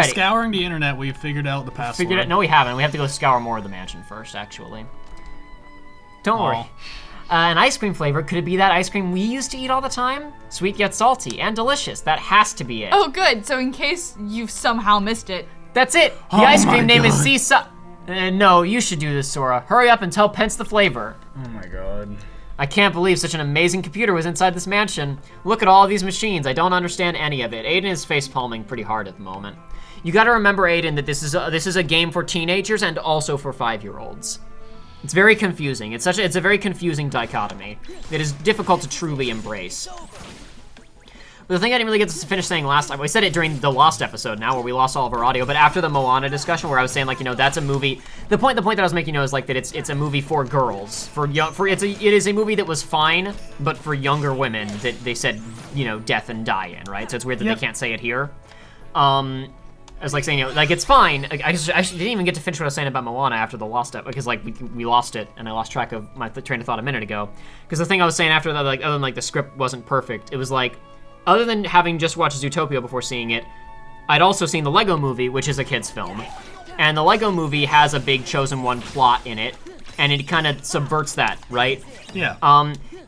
Alrighty. Scouring the internet, we've figured out the password. No, we haven't. We have to go scour more of the mansion first, actually. Don't worry. An ice cream flavor. Could it be that ice cream we used to eat all the time? Sweet yet salty and delicious. That has to be it. Oh, good. So in case you've somehow missed it. That's it. The ice cream name is Seaside. No, you should do this, Sora. Hurry up and tell Pence the flavor. Oh my god. I can't believe such an amazing computer was inside this mansion. Look at all of these machines. I don't understand any of it. Aiden is face palming pretty hard at the moment. You gotta remember, Aiden, that this is a game for teenagers and also for 5-year-olds. It's very confusing. It's a very confusing dichotomy that is difficult to truly embrace. But the thing I didn't really get to finish saying last time, we said it during the Lost episode now where we lost all of our audio, but after the Moana discussion where I was saying, like, you know, that's a movie, the point that I was making, you know, is like that it's a movie for girls, it is a movie that was fine, but for younger women that they said, you know, death and die in, right? So it's weird that they can't say it here. I was like saying, you know, like it's fine. I didn't even get to finish what I was saying about Moana after the Lost episode because like we lost it and I lost track of my train of thought a minute ago. Because the thing I was saying after that, like other than like the script wasn't perfect, it was like, other than having just watched Zootopia before seeing it, I'd also seen the Lego Movie, which is a kid's film. And the Lego Movie has a big Chosen One plot in it, and it kind of subverts that, right? Yeah.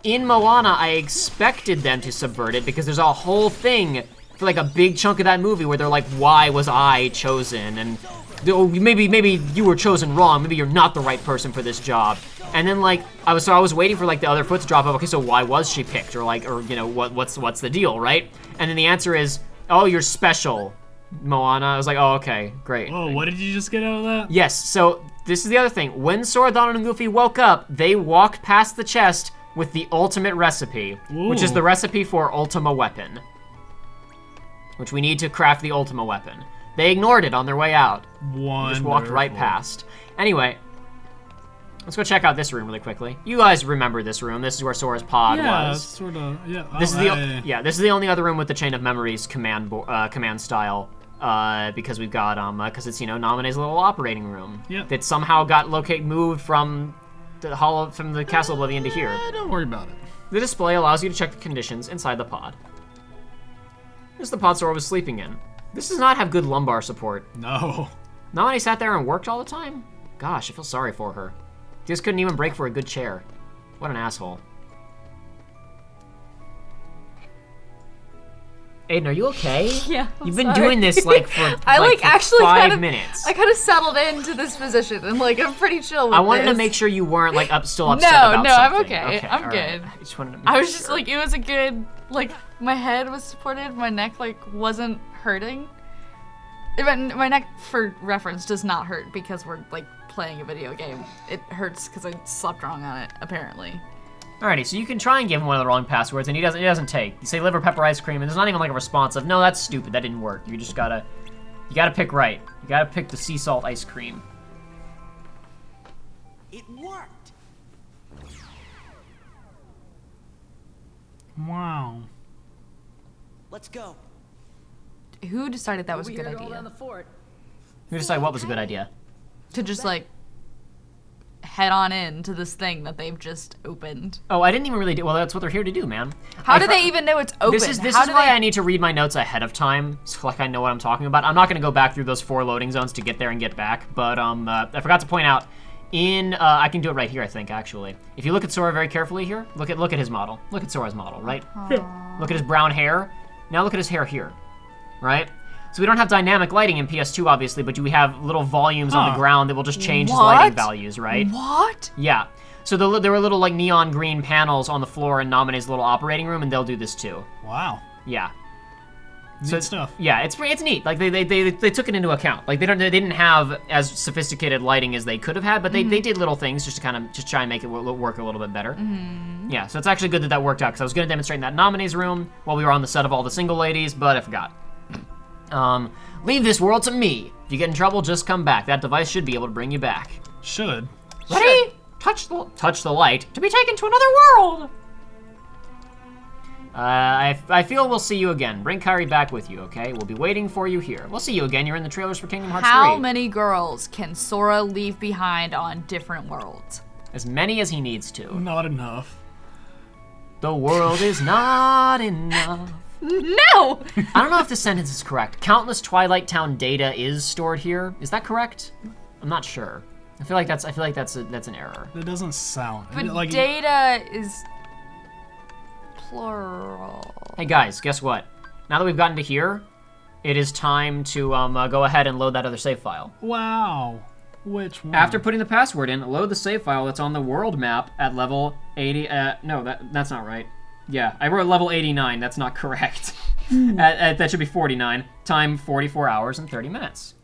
In Moana, I expected them to subvert it because there's a whole thing for like a big chunk of that movie where they're like, why was I chosen? And maybe you were chosen wrong. Maybe you're not the right person for this job. And then like I was waiting for like the other foot to drop up. Okay, so why was she picked? Or like, or you know, what's the deal, right? And then the answer is, oh, you're special, Moana. I was like, oh, okay, great. Whoa, what did you just get out of that? Yes. So this is the other thing. When Sora, Donald, and Goofy woke up, they walked past the chest with the ultimate recipe, which is the recipe for Ultima Weapon, which we need to craft the Ultima Weapon. They ignored it on their way out. Wonderful. Just walked right past. Anyway, let's go check out this room really quickly. You guys remember this room. This is where Sora's pod was. Sort of, yeah. This is the only other room with the chain of memories command style. Because we've got because it's, you know, Namine's little operating room. Yep. That somehow got moved from the Castle Oblivion to here. Don't worry about it. The display allows you to check the conditions inside the pod. This is the pod Sora was sleeping in. This does not have good lumbar support. No. Namine sat there and worked all the time? Gosh, I feel sorry for her. Just couldn't even break for a good chair. What an asshole. Aiden, are you okay? Yeah, You've been doing this like for actually 5 minutes. I kind of settled into this position and like I'm pretty chill with I wanted this. to make sure you weren't like still upset about No, I'm something. okay. I'm good. Right. I just wanted to make I was sure. just like, it was a good, like, my head was supported, my neck, like, wasn't hurting. My neck, for reference, does not hurt because we're, like, playing a video game. It hurts because I slept wrong on it, apparently. Alrighty, so you can try and give him one of the wrong passwords, and he doesn't take. You say liver pepper ice cream, and there's not even like a response of, no, that's stupid, that didn't work. You gotta pick right. You gotta pick the sea salt ice cream. It worked. Wow. Let's go. Who decided that was a good idea? Who decided what was a good idea? To just, like, head on in to this thing that they've just opened. Oh, I didn't even really do. Well, that's what they're here to do, man. How do they even know it's open? This is why I need to read my notes ahead of time, so like I know what I'm talking about. I'm not going to go back through those 4 loading zones to get there and get back, but I forgot to point out. I can do it right here, I think, actually. If you look at Sora very carefully here, look at his model. Look at Sora's model, right? Look at his brown hair. Now look at his hair here, right? So we don't have dynamic lighting in PS2, obviously, but we have little volumes on the ground that will just change his lighting values, right? What? Yeah. So there were little like neon green panels on the floor in Namine's little operating room, and they'll do this too. Wow. Yeah. Neat stuff. Yeah, it's neat. Like they took it into account. Like they didn't have as sophisticated lighting as they could have had, but they did little things just to kind of just try and make it work a little bit better. Yeah, so it's actually good that worked out because I was going to demonstrate in that Namine's room while we were on the set of all the single ladies, but I forgot. Leave this world to me. If you get in trouble, just come back. That device should be able to bring you back. Should. Ready? Touch the light to be taken to another world. I feel we'll see you again. Bring Kairi back with you, okay? We'll be waiting for you here. We'll see you again. You're in the trailers for Kingdom Hearts 3. How many girls can Sora leave behind on different worlds? As many as he needs to. Not enough. The world is not enough. No! I don't know if this sentence is correct. Countless Twilight Town data is stored here. Is that correct? I'm not sure. I feel like that's an error. That doesn't sound But like data is plural. Hey guys, guess what? Now that we've gotten to here, it is time to go ahead and load that other save file. Wow. Which one? After putting the password in, load the save file that's on the world map at level 80. No, that's not right. Yeah, I wrote level 89. That's not correct. That should be 49. Time 44 hours and 30 minutes.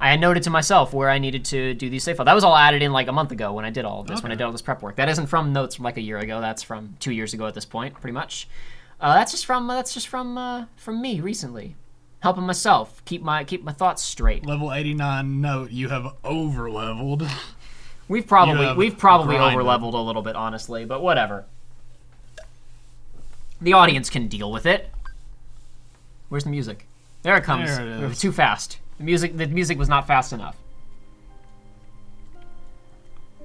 I had noted to myself where I needed to do these save files. That was all added in like a month ago when I did all of this, when I did all this prep work. That isn't from notes from like a year ago. That's from 2 years ago at this point, pretty much. That's just from me recently, helping myself keep my thoughts straight. Level 89 note, you have over-leveled. We've probably grinded. over-leveled a little bit, honestly, but whatever. The audience can deal with it. Where's the music? There it comes. There it is. It was too fast. The music was not fast enough.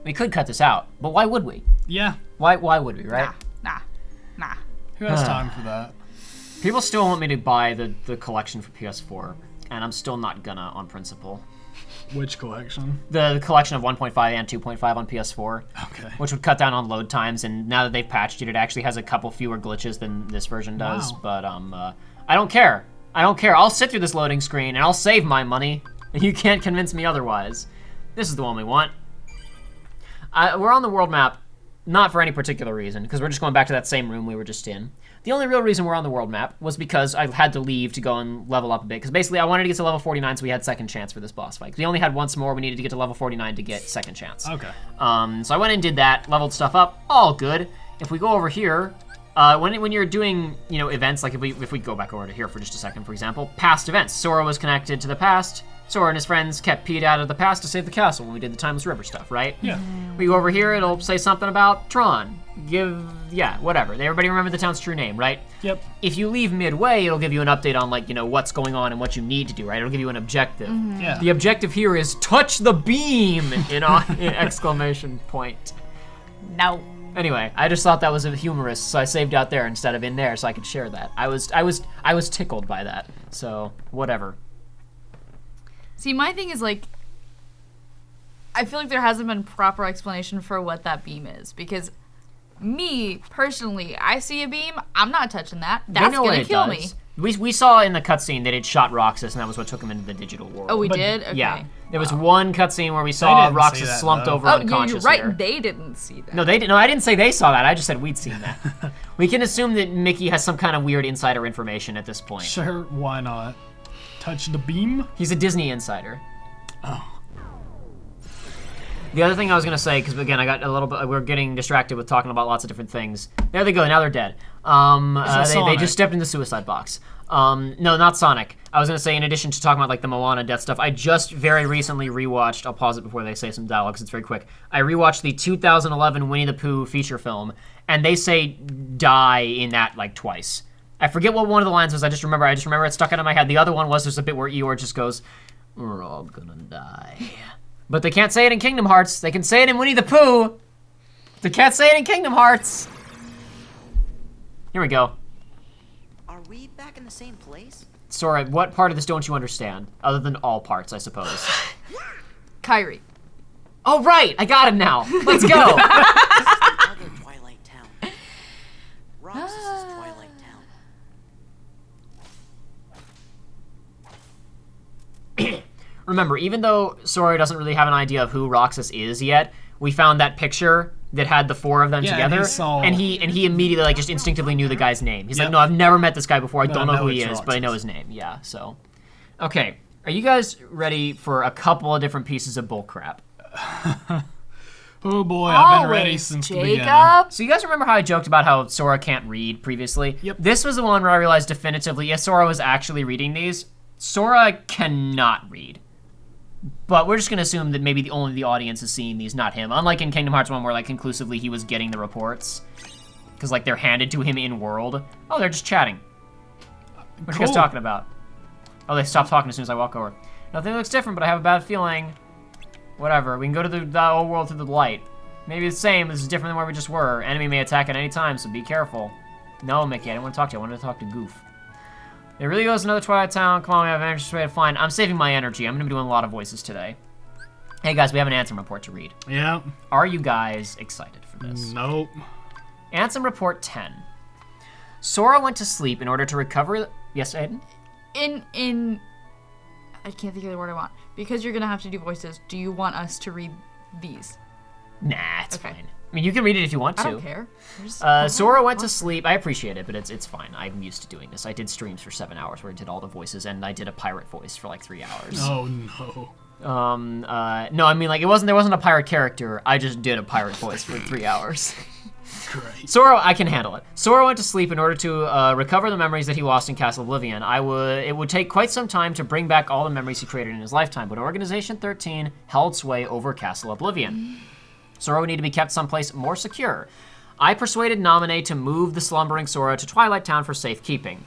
We could cut this out, but why would we? Yeah. Why would we, right? Nah. Who has time for that? People still want me to buy the collection for PS4, and I'm still not gonna on principle. Which collection? The collection of 1.5 and 2.5 on PS4. Okay. Which would cut down on load times, and now that they've patched it, it actually has a couple fewer glitches than this version does. Wow. But I don't care. I don't care. I'll sit through this loading screen, and I'll save my money, and you can't convince me otherwise. This is the one we want. We're on the world map, not for any particular reason, because we're just going back to that same room we were just in. The only real reason we're on the world map was because I had to leave to go and level up a bit, because basically I wanted to get to level 49 so we had second chance for this boss fight. We only had once more, we needed to get to level 49 to get second chance. Okay. So I went and did that, leveled stuff up, all good. If we go over here, when you're doing, events, like if we go back over to here for just a second, for example, past events. Sora was connected to the past. Sora and his friends kept Pete out of the past to save the castle when we did the Timeless River stuff, right? Yeah. We go over here, it'll say something about Tron. Whatever. Everybody remember the town's true name, right? Yep. If you leave midway, it'll give you an update on, what's going on and what you need to do, right? It'll give you an objective. Yeah. The objective here is touch the beam, in exclamation point. No. Anyway, I just thought that was humorous, so I saved out there instead of in there so I could share that. I was tickled by that, so whatever. See, my thing is I feel like there hasn't been proper explanation for what that beam is, because me personally, I see a beam, I'm not touching that. That's gonna kill me. We saw in the cutscene that it shot Roxas, and that was what took him into the digital world. Oh, we did? Okay. Yeah. There was one cutscene where we saw didn't see Roxas that, slumped though. over Oh, unconscious. you're right. here. They didn't see that. No, they didn't. No, I didn't say they saw that. I just said we'd seen that. We can assume that Mickey has some kind of weird insider information at this point. Sure, why not? Touch the beam? He's a Disney insider. Oh. The other thing I was gonna say, because again, I got a little bit, we're getting distracted with talking about lots of different things. There they go. Now they're dead. They Sonic? just stepped in the suicide box. No, not Sonic. I was gonna say, in addition to talking about the Moana death stuff, I just very recently rewatched. I'll pause it before they say some dialogue, 'cause it's very quick. I rewatched the 2011 Winnie the Pooh feature film, and they say "die" in that twice. I forget what one of the lines was. I just remember it stuck out of my head. The other one was there's a bit where Eeyore just goes, "We're all gonna die." But they can't say it in Kingdom Hearts. They can say it in Winnie the Pooh. They can't say it in Kingdom Hearts. Here we go. Are we back in the same place? Sora, what part of this don't you understand? Other than all parts, I suppose. Kairi. Oh, right! I got him now. Let's go. Other Twilight Town. Roxas's Twilight Town. Remember, even though Sora doesn't really have an idea of who Roxas is yet, we found that picture that had the four of them together, and he immediately just instinctively knew the guy's name. He's like, "No, I've never met this guy before. I don't know who he is, but I know his name." Yeah. So, okay, are you guys ready for a couple of different pieces of bullcrap? Oh boy, I've been ready Always, since the beginning. Jacob. So you guys remember how I joked about how Sora can't read previously? Yep. This was the one where I realized definitively, yes, Sora was actually reading these. Sora cannot read. But we're just going to assume that maybe only the audience is seeing these, not him. Unlike in Kingdom Hearts 1 where, conclusively he was getting the reports. Because, they're handed to him in world. Oh, they're just chatting. What are you guys talking about? Oh, they stop talking as soon as I walk over. Nothing looks different, but I have a bad feeling. Whatever. We can go to the old world through the light. Maybe it's the same. This is different than where we just were. Enemy may attack at any time, so be careful. No, Mickey, I didn't want to talk to you. I wanted to talk to Goof. There really goes another Twilight Town. Come on, we have an interesting way to find. I'm saving my energy. I'm going to be doing a lot of voices today. Hey, guys, we have an Ansem report to read. Yeah. Are you guys excited for this? Nope. Ansem report 10. Sora went to sleep in order to recover... Yes, Aiden? In... I can't think of the word I want. Because you're going to have to do voices, do you want us to read these? Nah, it's Okay. fine. I mean, you can read it if you want to. I don't care. Sora went to sleep. I appreciate it, but it's fine. I'm used to doing this. I did streams for 7 hours where I did all the voices, and I did a pirate voice for like 3 hours. Oh no. No, I mean, like, there wasn't a pirate character. I just did a pirate voice for 3 hours. Great. Sora, I can handle it. Sora went to sleep in order to recover the memories that he lost in Castle Oblivion. It would take quite some time to bring back all the memories he created in his lifetime, but Organization 13 held sway over Castle Oblivion. Sora would need to be kept someplace more secure. I persuaded Namine to move the slumbering Sora to Twilight Town for safekeeping.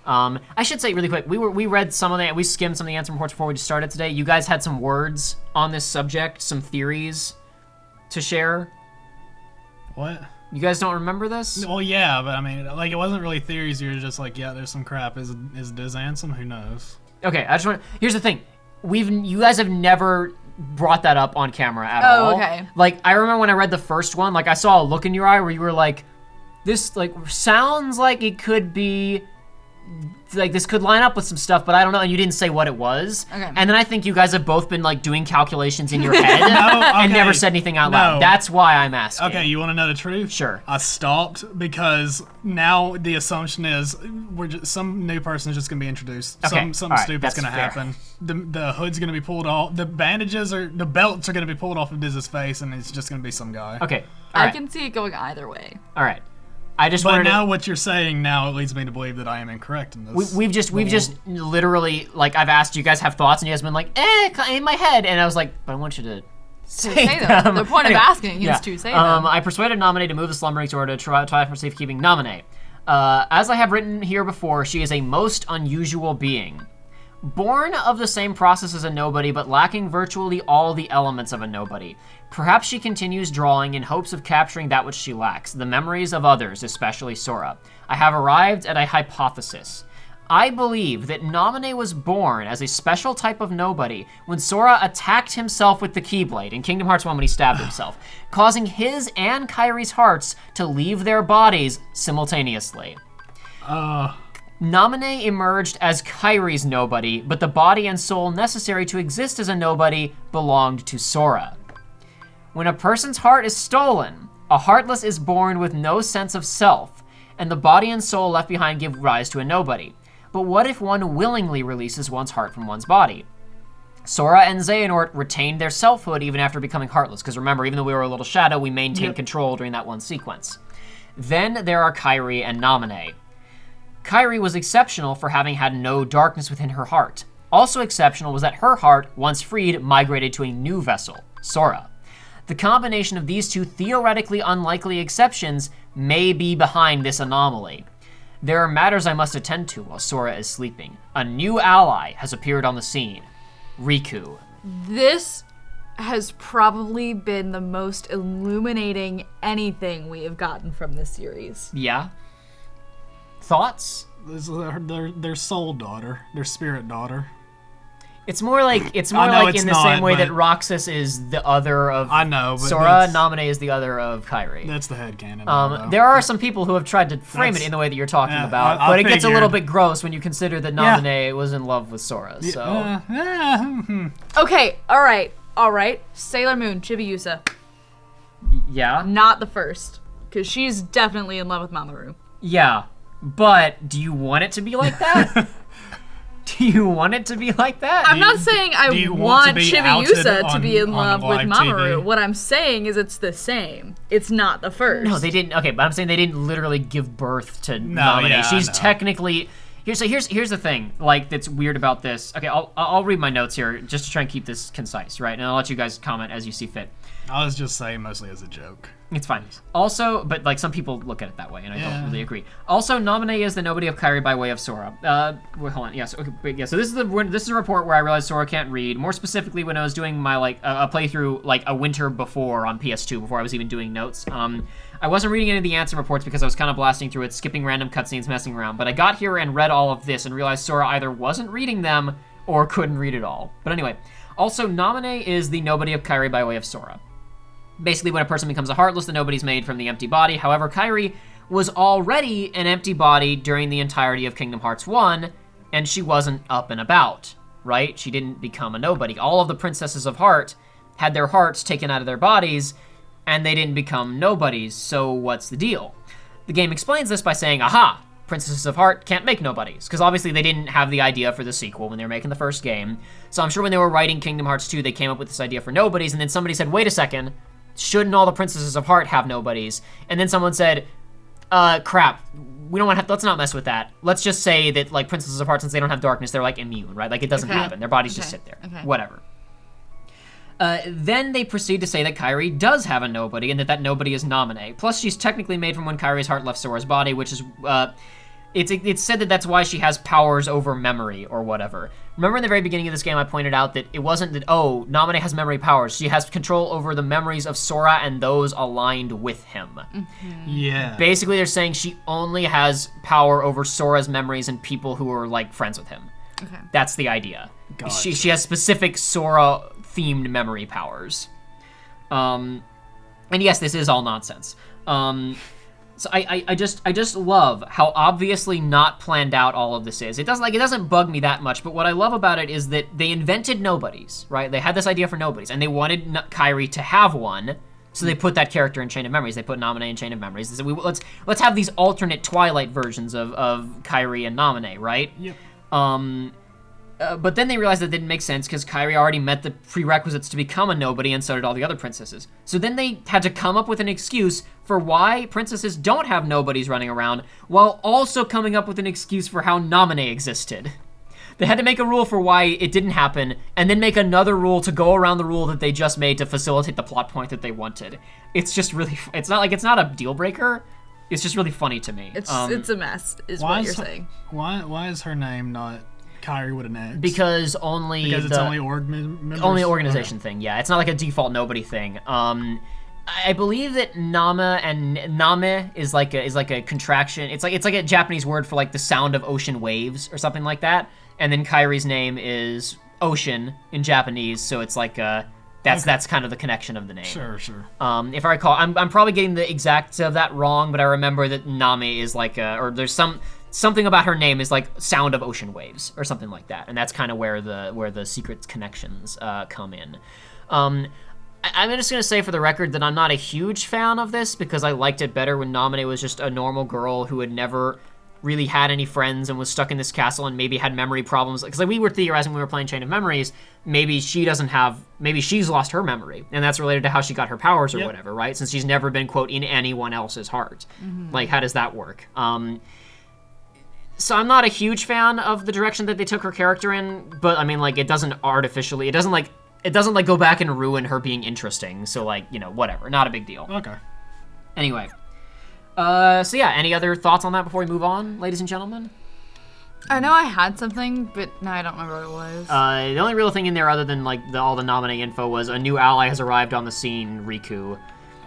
I should say really quick, we read some of we skimmed some of the Ansem reports before we just started today. You guys had some words on this subject, some theories to share. What? You guys don't remember this? Well, yeah, but I mean, like, it wasn't really theories. You were just like, yeah, there's some crap. Is Ansem? Who knows? Okay, I just want. Here's the thing, you guys have never brought that up on camera at all. Oh, okay. Like, I remember when I read the first one, like, I saw a look in your eye where you were like, this, like, sounds like it could be, like, this could line up with some stuff, but I don't know, and you didn't say what it was. Okay. And then I think you guys have both been, like, doing calculations in your head and never said anything out loud. No. That's why I'm asking. Okay, you want to know the truth? Sure. I stopped because now the assumption is some new person is just going to be introduced. Okay, Something all right, stupid's that's going to fair. happen. The hood's going to be pulled off. The belts are going to be pulled off of Diz's face, and it's just going to be some guy. Okay, all I right, can see it going either way. all right. I just But wanted now to... what you're saying now it leads me to believe that I am incorrect in this. We've just literally, like, I've asked you guys have thoughts, and you guys have been like, in my head, and I was like, but I want you to say them. The point of asking yeah. is to say them. I persuaded Namine to move the slumbering Sora to try for safekeeping. Namine, as I have written here before, she is a most unusual being. Born of the same process as a nobody, but lacking virtually all the elements of a nobody. Perhaps she continues drawing in hopes of capturing that which she lacks, the memories of others, especially Sora. I have arrived at a hypothesis. I believe that Namine was born as a special type of nobody when Sora attacked himself with the Keyblade in Kingdom Hearts 1 when he stabbed himself, causing his and Kairi's hearts to leave their bodies simultaneously. Namine emerged as Kairi's nobody, but the body and soul necessary to exist as a nobody belonged to Sora. When a person's heart is stolen, a heartless is born with no sense of self, and the body and soul left behind give rise to a nobody. But what if one willingly releases one's heart from one's body? Sora and Xehanort retained their selfhood even after becoming heartless, because remember, even though we were a little shadow, we maintained control during that one sequence. Then there are Kairi and Namine. Kairi was exceptional for having had no darkness within her heart. Also exceptional was that her heart, once freed, migrated to a new vessel, Sora. The combination of these two theoretically unlikely exceptions may be behind this anomaly. There are matters I must attend to while Sora is sleeping. A new ally has appeared on the scene, Riku. This has probably been the most illuminating anything we have gotten from this series. Yeah? Thoughts? This is their soul daughter, their spirit daughter. It's more like I know in it's the same not, way that but- Roxas is the other of I know, but Sora, Namine is the other of Kairi. that's the headcanon. There are some people who have tried to frame it That's- in the way that you're talking yeah, about, I but it gets a little figured. bit gross when you consider that Namine was in love with Sora. So Okay, alright. Sailor Moon, Chibiusa. yeah, Not the first. Because she's definitely in love with Mamoru. yeah. But do you want it to be like that? Do you want it to be like that? I'm not saying I do you want want to be Chibiusa outed to be in on love with live Mamoru. TV? What I'm saying is it's the same. It's not the first. No, they didn't. Okay, but I'm saying they didn't literally give birth to No, Namine. yeah, She's I know. technically. Here's the thing. Like, that's weird about this. Okay, I'll read my notes here just to try and keep this concise, right? And I'll let you guys comment as you see fit. I was just saying mostly as a joke. It's fine. Also, but like some people look at it that way, and I don't really agree. Also, Namine is the nobody of Kairi by way of Sora. Wait, hold on. Yes. Okay. Wait, yeah. So this is a report where I realized Sora can't read. More specifically, when I was doing my like a playthrough like a winter before on PS2, before I was even doing notes. I wasn't reading any of the Ansem reports because I was kind of blasting through it, skipping random cutscenes, messing around. But I got here and read all of this and realized Sora either wasn't reading them or couldn't read it all. But anyway, also Namine is the nobody of Kairi by way of Sora. Basically, when a person becomes a Heartless, the Nobody's made from the empty body. However, Kairi was already an empty body during the entirety of Kingdom Hearts 1, and she wasn't up and about, right? She didn't become a nobody. All of the Princesses of Heart had their hearts taken out of their bodies, and they didn't become nobodies, so what's the deal? The game explains this by saying, aha, Princesses of Heart can't make nobodies, because obviously they didn't have the idea for the sequel when they were making the first game. So I'm sure when they were writing Kingdom Hearts 2, they came up with this idea for nobodies, and then somebody said, wait a second, shouldn't all the Princesses of Heart have nobodies? And then someone said, crap, we don't want to let's not mess with that. Let's just say that, like, Princesses of Heart, since they don't have darkness, they're, like, immune, right? Like, it doesn't happen. Their bodies just sit there. Whatever. Then they proceed to say that Kairi does have a nobody, and that nobody is Namine. Plus, she's technically made from when Kairi's heart left Sora's body, which is, it's said that that's why she has powers over memory, or whatever. Remember in the very beginning of this game, I pointed out that it wasn't that, oh, Namine has memory powers. She has control over the memories of Sora and those aligned with him. Yeah. Basically, they're saying she only has power over Sora's memories and people who are, like, friends with him. Okay. That's the idea. Gotcha. She has specific Sora-themed memory powers. And yes, this is all nonsense. So I just love how obviously not planned out all of this is. It doesn't bug me that much, but what I love about it is that they invented Nobodies, right? They had this idea for Nobodies, and they wanted Kairi to have one, so they put that character in Chain of Memories. They put Namine in Chain of Memories. They said, let's have these alternate Twilight versions of Kairi and Namine, right? Yep. But then they realized that didn't make sense because Kairi already met the prerequisites to become a nobody, and so did all the other princesses. So then they had to come up with an excuse for why princesses don't have nobodies running around, while also coming up with an excuse for how Namine existed. They had to make a rule for why it didn't happen, and then make another rule to go around the rule that they just made to facilitate the plot point that they wanted. It's just really, it's not a deal breaker. It's just really funny to me. It's a mess, is what you're saying. Why is her name not Kairi with an X? Because it's only org members? Only organization thing, yeah. It's not like a default nobody thing. I believe that Nama and Name is like a contraction. It's like a Japanese word for like the sound of ocean waves or something like that. And then Kairi's name is Ocean in Japanese, so it's like that's kind of the connection of the name. Sure. If I recall, I'm probably getting the exact of that wrong, but I remember that Name is like or there's something about her name is like sound of ocean waves or something like that, and that's kind of where the secret connections come in. I'm just gonna say for the record that I'm not a huge fan of this because I liked it better when Namine was just a normal girl who had never really had any friends and was stuck in this castle and maybe had memory problems. Because like we were theorizing when we were playing Chain of Memories, maybe she's lost her memory, and that's related to how she got her powers or whatever, right? Since she's never been, quote, in anyone else's heart. Like, how does that work? So I'm not a huge fan of the direction that they took her character in, but I mean, like, it doesn't go back and ruin her being interesting. So like, you know, whatever, not a big deal. Okay. Anyway. So yeah, any other thoughts on that before we move on, ladies and gentlemen? I know I had something, but now I don't remember what it was. The only real thing in there other than like all the Namine info was a new ally has arrived on the scene, Riku.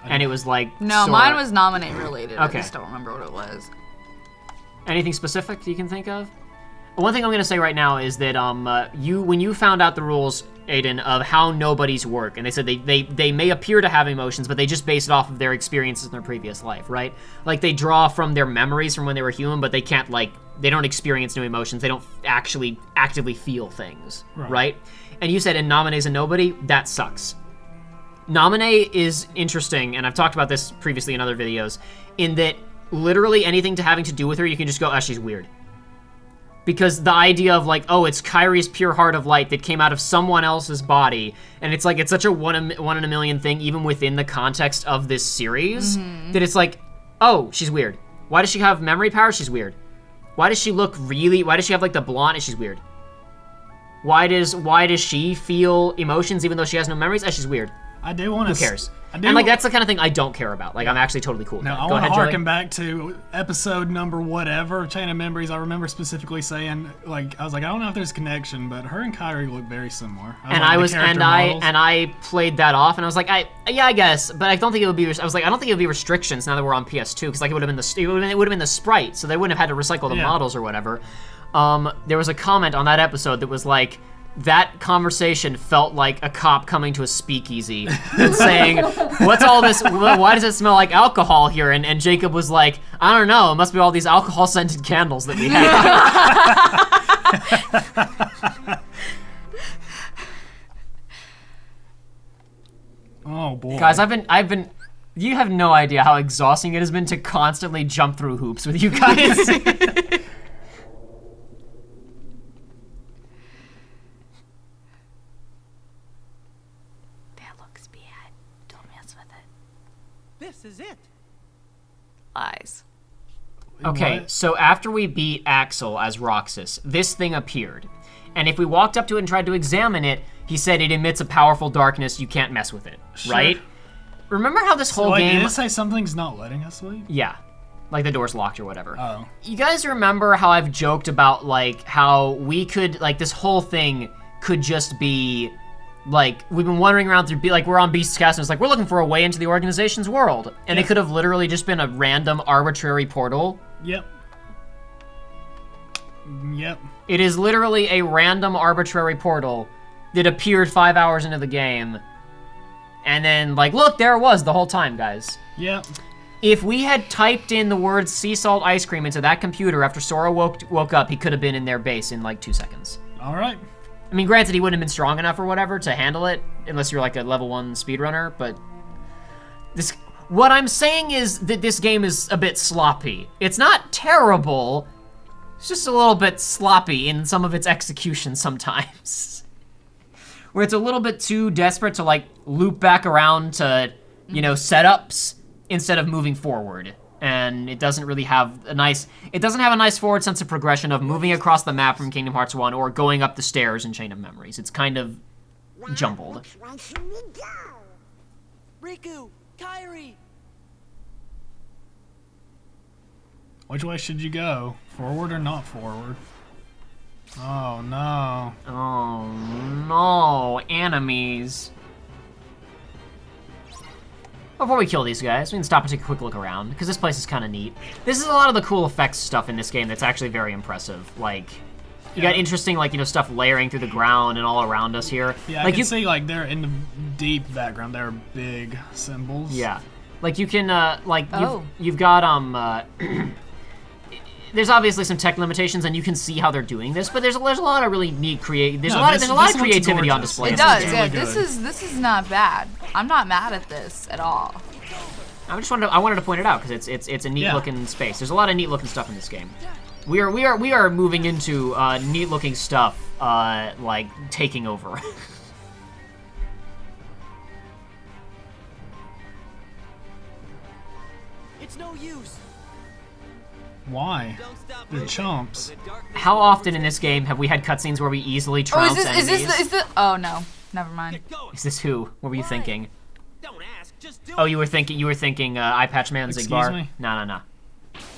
And it was like No, Sora. mine was Namine related. Okay. I just don't remember what it was. Anything specific you can think of? One thing I'm going to say right now is that when you found out the rules, Aiden, of how Nobodies work, and they said they may appear to have emotions, but they just base it off of their experiences in their previous life, right? Like, they draw from their memories from when they were human, but they can't, like, they don't experience new emotions. They don't actually actively feel things, right? And you said, and Namine's a nobody? That sucks. Namine is interesting, and I've talked about this previously in other videos, in that literally anything having to do with her, you can just go, oh, she's weird. Because the idea of like, oh, it's Kairi's pure heart of light that came out of someone else's body, and it's like, it's such a one in a million thing, even within the context of this series, that it's like, oh, she's weird. Why does she have memory power? She's weird. Why does she have like the blonde? She's weird. Why does she feel emotions even though she has no memories? She's weird. I do want to. Who cares? I do, And like that's the kind of thing I don't care about. Like I'm actually totally cool with Now, that. I Go want ahead, to Joey. harken back to episode number whatever, Chain of Memories. I remember specifically saying, like, I was like, I don't know if there's a connection, but her and Kairi look very similar. And like, I the was character and I models. and I played that off, and I was like, yeah, I guess, but I don't think it would be. I was like, I don't think it would be restrictions now that we're on PS2, because like it would have been the sprite, so they wouldn't have had to recycle the Yeah. models or whatever. There was a comment on that episode that was like, that conversation felt like a cop coming to a speakeasy and saying, what's all this, why does it smell like alcohol here? And Jacob was like, I don't know, it must be all these alcohol-scented candles that we have. Oh boy, Guys, I've been, you have no idea how exhausting it has been to constantly jump through hoops with you guys. This is it. Lies. Okay, What? so after we beat Axel as Roxas, this thing appeared. And if we walked up to it and tried to examine it, he said it emits a powerful darkness, you can't mess with it, Sure. right? Remember how this whole Wait, game... did it say something's not letting us leave? Yeah, like the door's locked or whatever. Oh. You guys remember how I've joked about, like, how we could, like, this whole thing could just be, like, we've been wandering around through, like, we're on Beast's Cast, and it's like, we're looking for a way into the organization's world. And Yeah. it could have literally just been a random, arbitrary portal. Yep. Yep. It is literally a random, arbitrary portal that appeared 5 hours into the game. And then, like, look, there it was the whole time, guys. Yep. If we had typed in the words sea salt ice cream into that computer after Sora woke up, he could have been in their base in, like, 2 seconds. All right. I mean, granted, he wouldn't have been strong enough or whatever to handle it, unless you're, like, a level 1 speedrunner, but... What I'm saying is that this game is a bit sloppy. It's not terrible, it's just a little bit sloppy in some of its execution sometimes. Where it's a little bit too desperate to, like, loop back around to, you know, setups instead of moving forward. And it doesn't really have a nice, forward sense of progression of moving across the map from Kingdom Hearts 1 or going up the stairs in Chain of Memories. It's kind of jumbled. Riku, Kairi. Which way should you go? Forward or not forward? Oh no. Oh no, enemies. Before we kill these guys, we can stop and take a quick look around, because this place is kind of neat. This is a lot of the cool effects stuff in this game that's actually very impressive. Like, you got interesting, like, you know, stuff layering through the ground and all around us here. Yeah, I like can see, like, they're in the deep background. They're big symbols. Yeah. Like, you can, like, Oh. you've got, there's obviously some tech limitations, and you can see how they're doing this, but there's a lot of really neat there's a lot of this creativity looks on gorgeous. display. It in This does, is yeah. really This is not bad. I'm not mad at this at all. I wanted to point it out because it's a neat Yeah. looking space. There's a lot of neat looking stuff in this game. We are moving into neat looking stuff like taking over. It's no use. Why? They're chumps. How often in this game have we had cutscenes where we easily Oh, trounce is enemies? this oh no. Never mind. Is this who? What were you thinking? Don't ask, just do Oh, it. you were thinking Eye Patch Man Excuse Zigbar? me? No.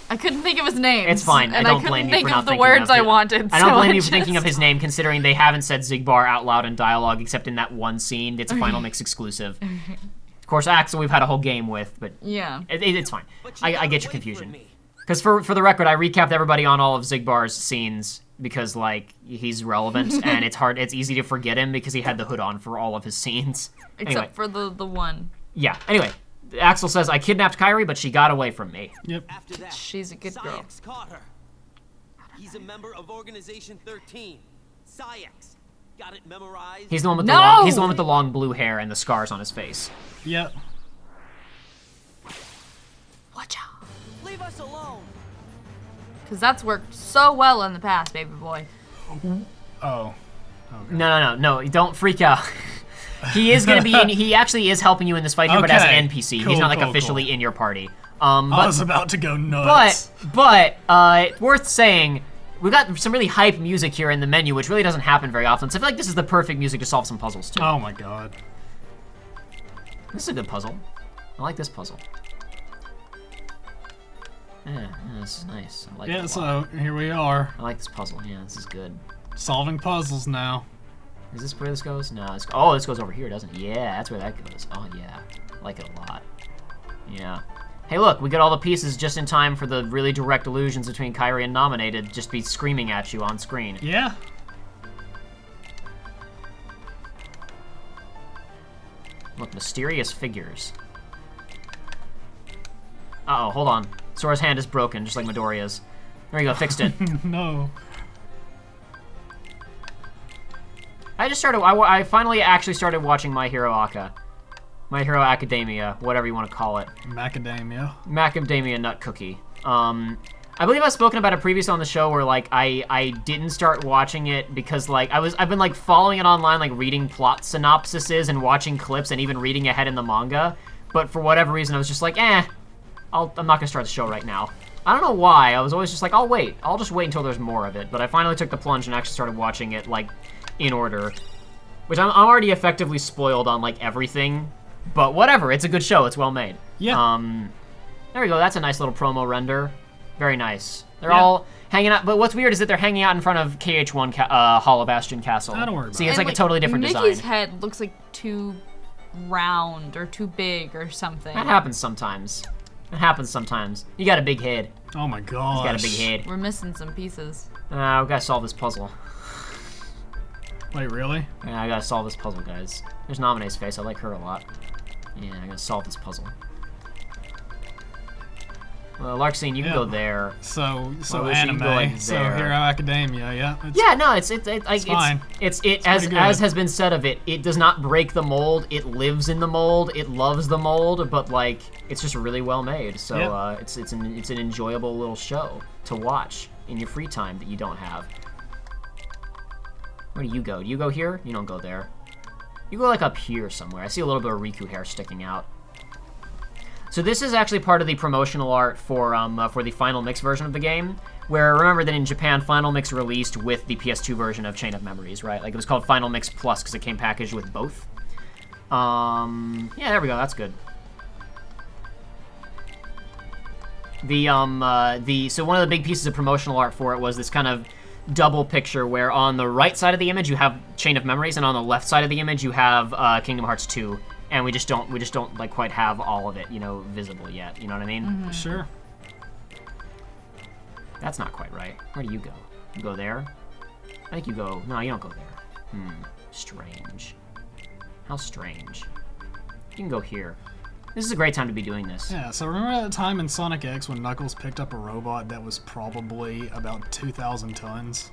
I couldn't think of his name. It's fine. And I don't couldn't blame you think for not of the thinking words of I it. wanted. I don't so blame I you for thinking of just- his name, considering they haven't said Zigbar out loud in dialogue except in that one scene. It's a Final Mix exclusive. Of course, Axel we've had a whole game with, but Yeah. it's fine. But you I gotta get your wait for confusion. me. Because for the record, I recapped everybody on all of Zigbar's scenes because, like, he's relevant and it's easy to forget him because he had the hood on for all of his scenes. Except Anyway, for the one. yeah. Anyway, Axel says, I kidnapped Kairi, but she got away from me. Yep. After that, She's a good girl. Sayax caught her. He's a member of Organization 13. Sayax. Got it memorized? He's the one with No! he's the one with the long blue hair and the scars on his face. Yep. Watch out. Leave us alone. Because that's worked so well in the past, baby boy. Oh. No, don't freak out. He is gonna be he actually is helping you in this fight here, but as Okay. an NPC. He's Cool, not like cool, officially cool. in your party. I But was about to go nuts. But worth saying, we've got some really hype music here in the menu, which really doesn't happen very often. So I feel like this is the perfect music to solve some puzzles too. Oh my god. This is a good puzzle. I like this puzzle. Yeah, this is nice. I like it a lot. So here we are. I like this puzzle. Yeah, this is good. Solving puzzles now. Is this where this goes? No, oh, this goes over here, doesn't it? Yeah, that's where that goes. Oh, yeah. I like it a lot. Yeah. Hey, look, we got all the pieces just in time for the really direct illusions between Kairi and Namine to just be screaming at you on screen. Yeah. Look, mysterious figures. Uh-oh, hold on. Sora's hand is broken, just like Midoriya's. There you go, fixed it. No. I finally actually started watching My Hero Academia, whatever you want to call it. Macadamia Nut Cookie. I believe I've spoken about it previously on the show where, like, I didn't start watching it because, like, I've been, like, following it online, like, reading plot synopsises and watching clips and even reading ahead in the manga. But for whatever reason, I was just like, I'm not gonna start the show right now. I don't know why. I was always just like, I'll wait. I'll just wait until there's more of it. But I finally took the plunge and actually started watching it, like, in order. Which I'm already effectively spoiled on, like, everything. But whatever. It's a good show. It's well made. Yeah. There we go. That's a nice little promo render. Very nice. They're all hanging out. But what's weird is that they're hanging out in front of KH1 Hollow Bastion Castle. Don't worry about See, it's And, like a totally different Mickey's design. head looks like too round or too big or something. That happens sometimes. It happens sometimes. You got a big head. Oh my gosh. He's got a big head. We're missing some pieces. We gotta solve this puzzle. Wait, really? Yeah, I gotta solve this puzzle, guys. There's Namine's face. I like her a lot. Yeah, I gotta solve this puzzle. Well, Larksine, you can go there. So Well, I wish you anime. could go, like, So there. Hero Academia. Yeah. Yeah, no, it's fine. As pretty good. has been said of it, it does not break the mold. It lives in the mold. It loves the mold, but like it's just really well made. So Yep. it's an enjoyable little show to watch in your free time that you don't have. Where do you go? Do you go here? You don't go there. You go like up here somewhere. I see a little bit of Riku hair sticking out. So this is actually part of the promotional art for the Final Mix version of the game, where remember that in Japan, Final Mix released with the PS2 version of Chain of Memories, right? Like it was called Final Mix Plus because it came packaged with both. Yeah, there we go. That's good. So one of the big pieces of promotional art for it was this kind of double picture where on the right side of the image you have Chain of Memories and on the left side of the image you have Kingdom Hearts 2. And we just don't like quite have all of it, you know, visible yet. You know what I mean? Mm-hmm. Sure. That's not quite right. Where do you go? You go there? I think you go. No, you don't go there. Strange. How strange. You can go here. This is a great time to be doing this. Yeah, so remember that time in Sonic X when Knuckles picked up a robot that was probably about 2,000 tons?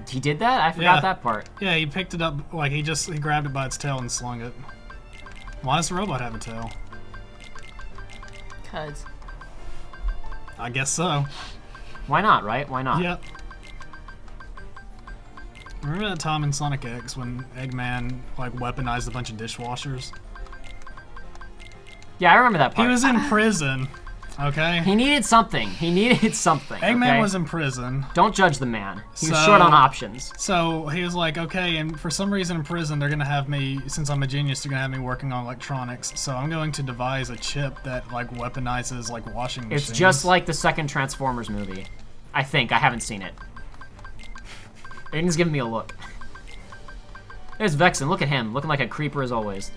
He did that? I forgot Yeah. that part. Yeah, he picked it up, like, he grabbed it by its tail and slung it. Why does the robot have a tail? 'Cause. I guess so. Why not, right? Why not? Yep. Remember that time in Sonic X when Eggman, like, weaponized a bunch of dishwashers? Yeah, I remember that He part. was in prison, okay? He needed something. He needed something. Eggman okay? was in prison. Don't judge the man. He was So- short on options. So he was like, okay, and for some reason in prison, they're gonna have me, since I'm a genius, they're gonna have me working on electronics. So I'm going to devise a chip that, like, weaponizes, like, washing machines. It's just like the second Transformers movie. I think. I haven't seen it. Aiden's giving me a look. There's Vexen. Look at him. Looking like a creeper as always.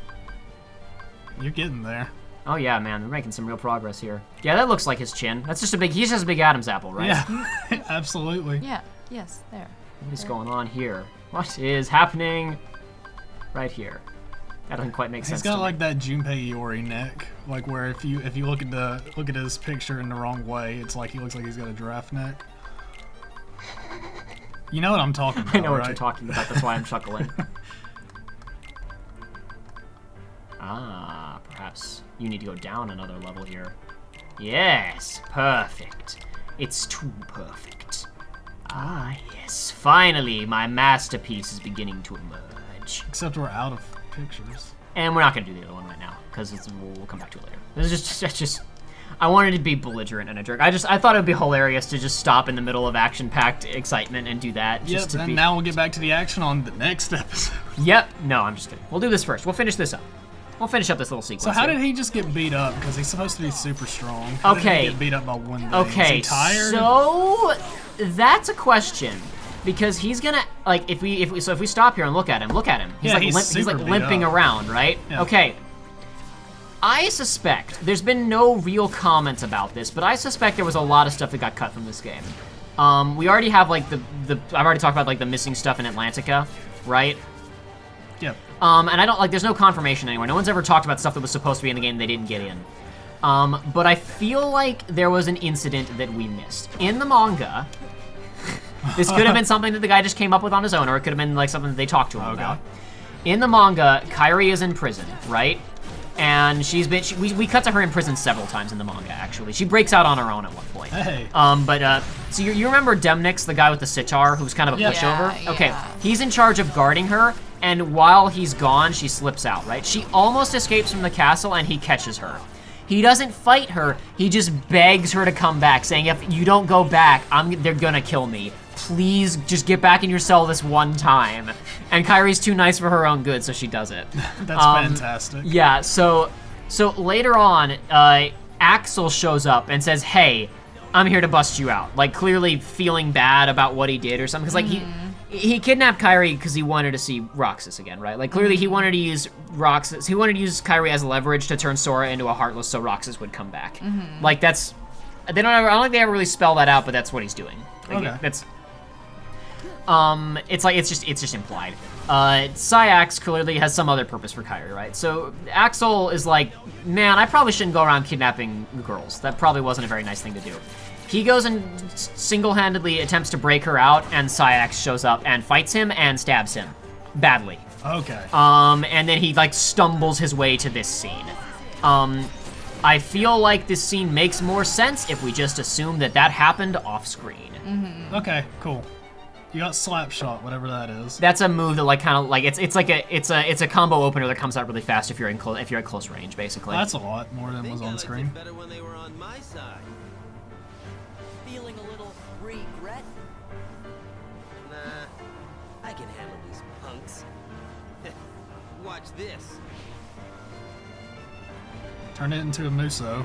You're getting there. Oh yeah, man. We're making some real progress here. Yeah, that looks like his chin. That's just a big... He's just a big Adam's apple, right? Yeah, absolutely. Yeah. Yes. There. What is going on here? What is happening right here? That doesn't quite make sense He's got to like me. that Junpei Iori neck, like where if you look at his picture in the wrong way, it's like he looks like he's got a giraffe neck. You know what I'm talking about, I know what right? you're talking about. That's why I'm chuckling. Perhaps you need to go down another level here. Yes, perfect. It's too perfect. Yes. Finally, my masterpiece is beginning to emerge. Except we're out of pictures. And we're not going to do the other one right now, because we'll come back to it later. This is just I wanted to be belligerent and a jerk. I thought it would be hilarious to just stop in the middle of action-packed excitement and do that. Yep, Just to and be... now we'll get back to the action on the next episode. Yep. No, I'm just kidding. We'll do this first. We'll finish this up. We'll finish up this little sequence. So how here. did he just get beat up? Because he's supposed to be super strong. How did he get beat up by one thing? Okay, Is he tired? so that's a question. Because he's gonna, like, if we stop here and look at him. He's Yeah, like, he's like super beat limping up. around, right? Yeah. Okay. I suspect, there's been no real comments about this, but I suspect there was a lot of stuff that got cut from this game. We already have, like, I've already talked about, like, the missing stuff in Atlantica, right? Yep. And I don't, like, there's no confirmation anywhere. No one's ever talked about stuff that was supposed to be in the game they didn't get in. But I feel like there was an incident that we missed. In the manga, this could have been something that the guy just came up with on his own, or it could have been, like, something that they talked to him about. In the manga, Kairi is in prison, right? And we cut to her in prison several times in the manga, actually. She breaks out on her own at one point. Hey. So you remember Demnix, the guy with the sitar, who's kind of a Yeah. pushover? Yeah, Okay, yeah. he's in charge of guarding her, and while he's gone, she slips out, right? She almost escapes from the castle, and he catches her. He doesn't fight her, he just begs her to come back, saying, if you don't go back, they're gonna kill me. Please just get back in your cell this one time. And Kairi's too nice for her own good, so she does it. That's fantastic. Yeah, so later on, Axel shows up and says, hey, I'm here to bust you out. Like, clearly feeling bad about what he did or something. Because, like, he kidnapped Kairi because he wanted to see Roxas again, right? Like, clearly he wanted to use Roxas. He wanted to use Kairi as leverage to turn Sora into a Heartless so Roxas would come back. Like, that's... I don't think they ever really spell that out, but that's what he's doing. Like, Okay. That's... it's just implied. Syax clearly has some other purpose for Kairi, right? So Axel is like, man, I probably shouldn't go around kidnapping girls. That probably wasn't a very nice thing to do. He goes and single-handedly attempts to break her out, and Syax shows up and fights him and stabs him badly. Okay. And then he like stumbles his way to this scene. I feel like this scene makes more sense if we just assume that happened off screen. Okay, cool. You got Slapshot, whatever that is. That's a move that like kind of like it's a combo opener that comes out really fast if you're at close range, basically. That's a lot more than was Think I on liked screen. it better when they were on my side. Feeling a little regret? Nah, I can handle these punks. Watch this. Turn it into a Muso.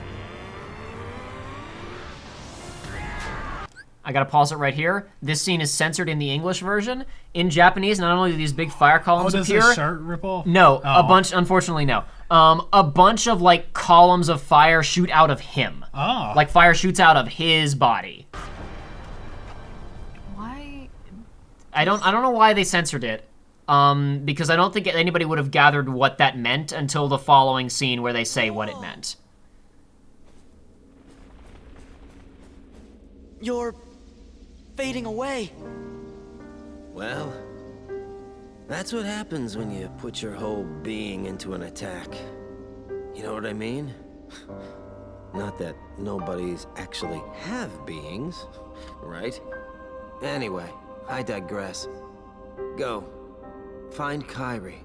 I gotta pause it right here. This scene is censored in the English version. In Japanese, not only do these big fire columns does appear. his shirt rip off? No, Oh. a bunch. Unfortunately, no. A bunch of like columns of fire shoot out of him. Oh. Like fire shoots out of his body. Why? I don't know why they censored it. Because I don't think anybody would have gathered what that meant until the following scene where they say what it meant. You're fading away. Well, that's what happens when you put your whole being into an attack. You know what I mean? Not that nobodies actually have beings, right? Anyway, I digress. Go. Find Kairi.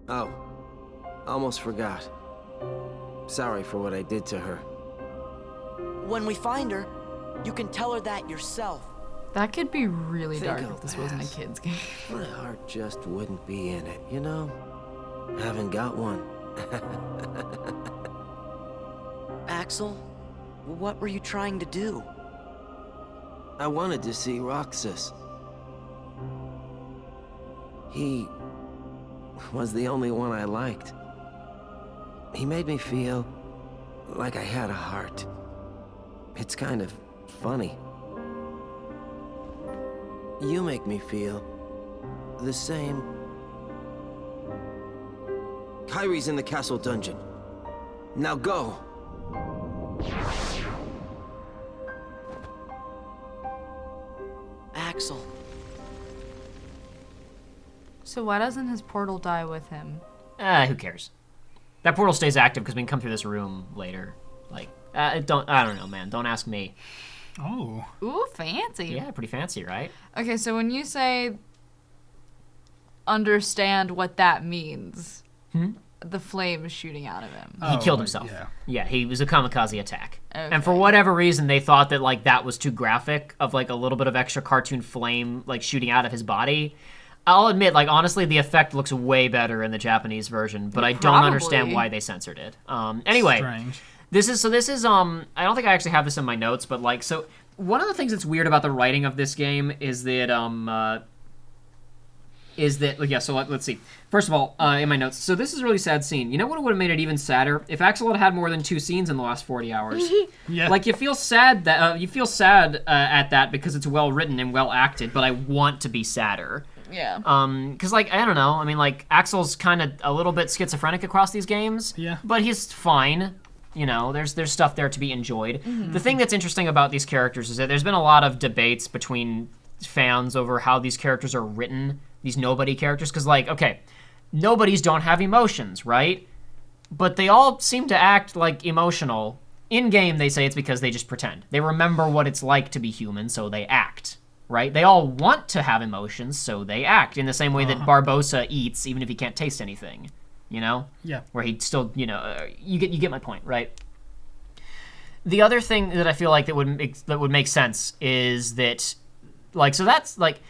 Oh, almost forgot. Sorry for what I did to her. When we find her, you can tell her that yourself. That could be really Think dark I'll if this wasn't a pass. kid's game. My heart just wouldn't be in it, you know? Haven't got one. Axel, what were you trying to do? I wanted to see Roxas. He was the only one I liked. He made me feel like I had a heart. It's kind of funny. You make me feel the same. Kairi's in the castle dungeon. Now go! Axel, So why doesn't his portal die with him? Who cares? That portal stays active because we can come through this room later. Like, I don't know, man. Don't ask me. Oh. Ooh, fancy. Yeah, pretty fancy, right? Okay, so when you say understand what that means, the flame is shooting out of him. He Oh, killed himself. yeah. Yeah, he was a kamikaze attack. Okay. And for whatever reason, they thought that like that was too graphic of like a little bit of extra cartoon flame like shooting out of his body. I'll admit, like, honestly, the effect looks way better in the Japanese version, but I don't understand Probably. why they censored it. Anyway, Strange. this is I don't think I actually have this in my notes, but like, so one of the things that's weird about the writing of this game is that so let's see. First of all, in my notes, so this is a really sad scene. You know what would have made it even sadder? If Axel had had more than 2 scenes in the last 40 hours. Yeah. Like, you feel sad at that because it's well written and well acted, but I want to be sadder. Yeah. Because, like, I don't know. I mean, like, Axel's kind of a little bit schizophrenic across these games. Yeah. But he's fine. You know, there's stuff there to be enjoyed. The thing that's interesting about these characters is that there's been a lot of debates between fans over how these characters are written, these nobody characters. Because, like, okay, nobodies don't have emotions, right? But they all seem to act like emotional. In-game, they say it's because they just pretend. They remember what it's like to be human, so they act. Right? They all want to have emotions, so they act in the same way that Barbosa eats, even if he can't taste anything. You know? Yeah. Where he still, you know, you get my point, right? The other thing that I feel like that would make sense is that, like, so that's like,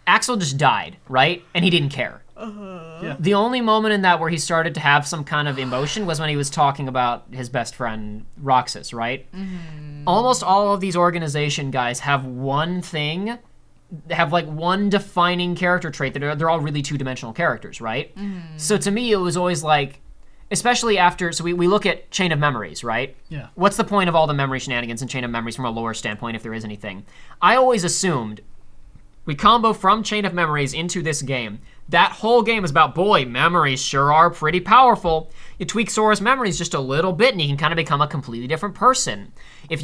Axel just died, right? And he didn't care. Yeah. The only moment in that where he started to have some kind of emotion was when he was talking about his best friend, Roxas, right? Almost all of these organization guys have one thing, have like one defining character trait that they're all really two-dimensional characters, right? So to me, it was always like, especially after, so we look at Chain of Memories, right? Yeah. What's the point of all the memory shenanigans in Chain of Memories from a lore standpoint, if there is anything? I always assumed we combo from Chain of Memories into this game. That whole game is about, boy, memories sure are pretty powerful. You tweak Sora's memories just a little bit and you can kind of become a completely different person. If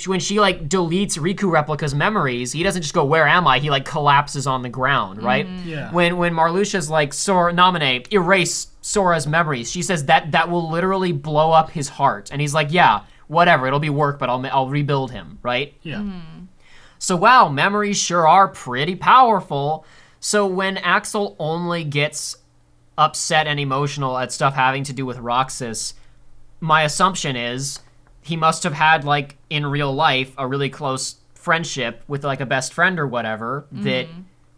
when she like deletes Riku Replica's memories, he doesn't just go, where am I? He like collapses on the ground, right? Yeah. When Marluxia's like, Namine, erase Sora's memories, she says that will literally blow up his heart. And he's like, yeah, whatever, it'll be work, but I'll rebuild him, right? Yeah. So wow, memories sure are pretty powerful. So when Axel only gets upset and emotional at stuff having to do with Roxas, my assumption is he must have had, like, in real life, a really close friendship with, like, a best friend or whatever that,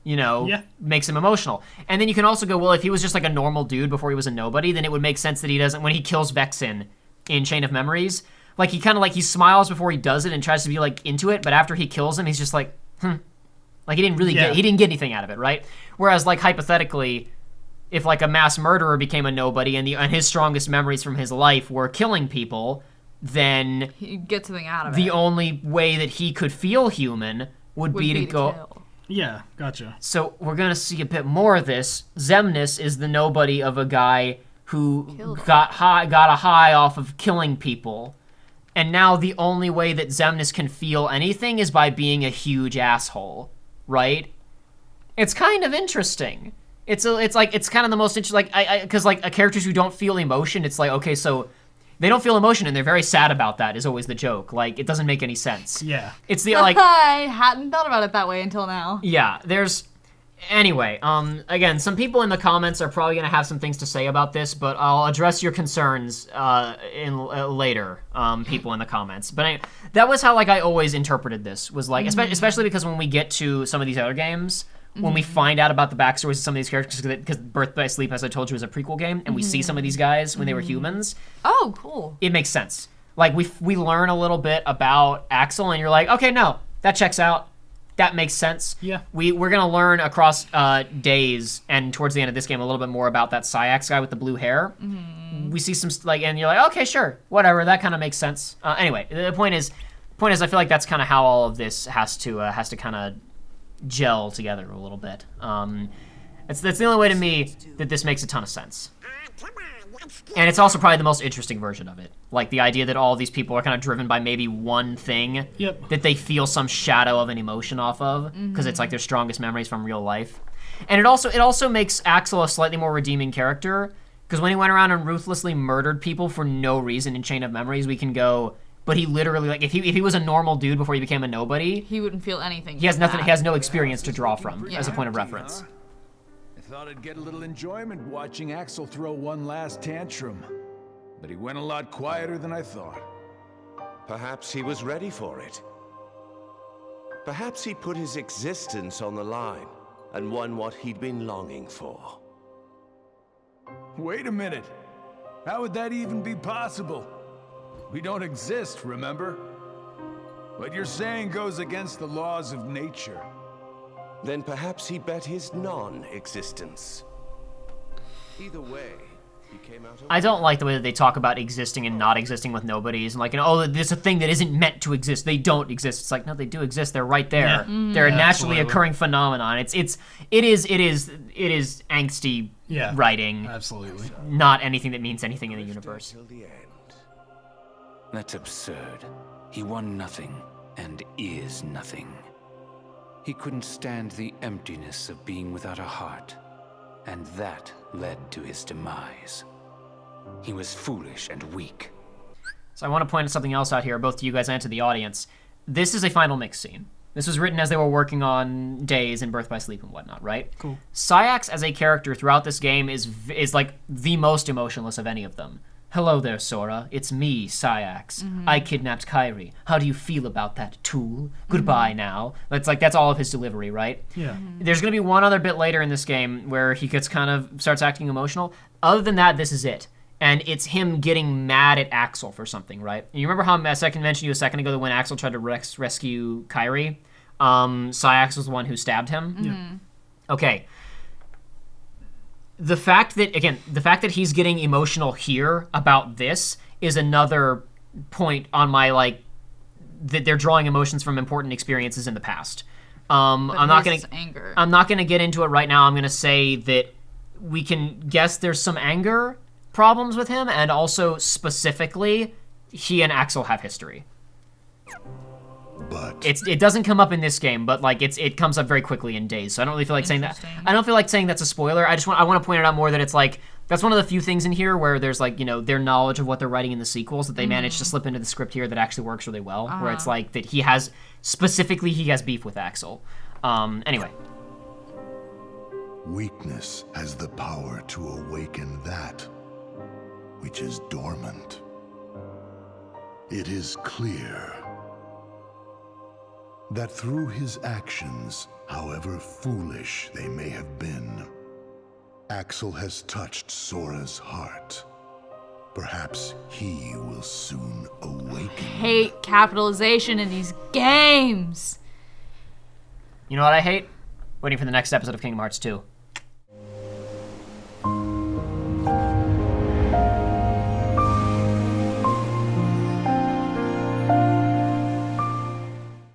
you know, makes him emotional. And then you can also go, well, if he was just, like, a normal dude before he was a nobody, then it would make sense that he doesn't, when he kills Vexen in Chain of Memories, like, he kind of, like, he smiles before he does it and tries to be, like, into it, but after he kills him, he's just like, Like, he didn't really get anything out of it, right? Whereas, like, hypothetically, if, like, a mass murderer became a nobody and his strongest memories from his life were killing people, then You get something out of it. the only way that he could feel human would be to go... kill. Yeah, gotcha. So we're going to see a bit more of this. Xemnas is the nobody of a guy who got a high off of killing people. And now the only way that Xemnas can feel anything is by being a huge asshole, right? It's kind of interesting. It's kind of the most interesting, like, because like characters who don't feel emotion, it's like, okay, so they don't feel emotion and they're very sad about that is always the joke. Like, it doesn't make any sense. Yeah. It's the, like... I hadn't thought about it that way until now. Yeah, there's... Anyway, again, some people in the comments are probably going to have some things to say about this, but I'll address your concerns later, people in the comments. But that was how, like, I always interpreted this, was like, especially because when we get to some of these other games, when we find out about the backstories of some of these characters, because Birth by Sleep, as I told you, is a prequel game, and we see some of these guys when they were humans, Oh, cool. it makes sense. Like, we learn a little bit about Axel, and you're like, okay, no, that checks out. That makes sense. Yeah. We're gonna learn across days and towards the end of this game a little bit more about that Syax guy with the blue hair. We see some and you're like, okay, sure, whatever. That kind of makes sense. Anyway, the point is, I feel like that's kind of how all of this has to kind of gel together a little bit. That's the only way to me that this makes a ton of sense. And it's also probably the most interesting version of it. Like, the idea that all these people are kind of driven by maybe one thing that they feel some shadow of an emotion off of, because it's like their strongest memories from real life. And it also makes Axel a slightly more redeeming character, because when he went around and ruthlessly murdered people for no reason in Chain of Memories, we can go, but he literally, like, if he was a normal dude before he became a nobody, He wouldn't feel anything. he has from nothing. that. He has no experience to draw from as a point of reference. I thought I'd get a little enjoyment watching Axel throw one last tantrum, but he went a lot quieter than I thought. Perhaps he was ready for it. Perhaps he put his existence on the line and won what he'd been longing for. Wait a minute. How would that even be possible? We don't exist, remember? What you're saying goes against the laws of nature. Then perhaps he bet his non-existence. Either way, he came out. I don't like the way that they talk about existing and not existing with nobodies, and like, oh, there's a thing that isn't meant to exist. They don't exist. It's like, no, they do exist. They're right there. Yeah. They're a naturally absolutely. occurring phenomenon. It is angsty writing. Absolutely. Not anything that means anything in the universe. Till the end. That's absurd. He won nothing and is nothing. He couldn't stand the emptiness of being without a heart, and that led to his demise. He was foolish and weak. So I want to point something else out here, both to you guys and to the audience. This is a final mix scene. This was written as they were working on Days and Birth by Sleep and whatnot, right? Cool. Sayax as a character throughout this game is like the most emotionless of any of them. Hello there, Sora. It's me, Sayax. I kidnapped Kairi. How do you feel about that, tool? Goodbye now. That's all of his delivery, right? Yeah. There's gonna be one other bit later in this game where he gets starts acting emotional. Other than that, this is it. And it's him getting mad at Axel for something, right? And you remember how I mentioned to you a second ago that when Axel tried to rescue Kairi, Sayax was the one who stabbed him? Yeah. Okay. The fact that he's getting emotional here about this is another point on my, like, that they're drawing emotions from important experiences in the past. I'm not gonna get into it right now. I'm gonna say that we can guess there's some anger problems with him, and also specifically, he and Axel have history. But it doesn't come up in this game, but like it comes up very quickly in Days. So I don't really feel like saying that. I don't feel like saying that's a spoiler. I want to point it out more that it's like that's one of the few things in here where there's like, you know, their knowledge of what they're writing in the sequels that they managed to slip into the script here that actually works really well. Where it's like that he has beef with Axel. Anyway. weakness has the power to awaken that which is dormant. It is clear that through his actions, however foolish they may have been, Axel has touched Sora's heart. Perhaps he will soon awaken. Hate capitalization in these games. You know what I hate? Waiting for the next episode of Kingdom Hearts 2.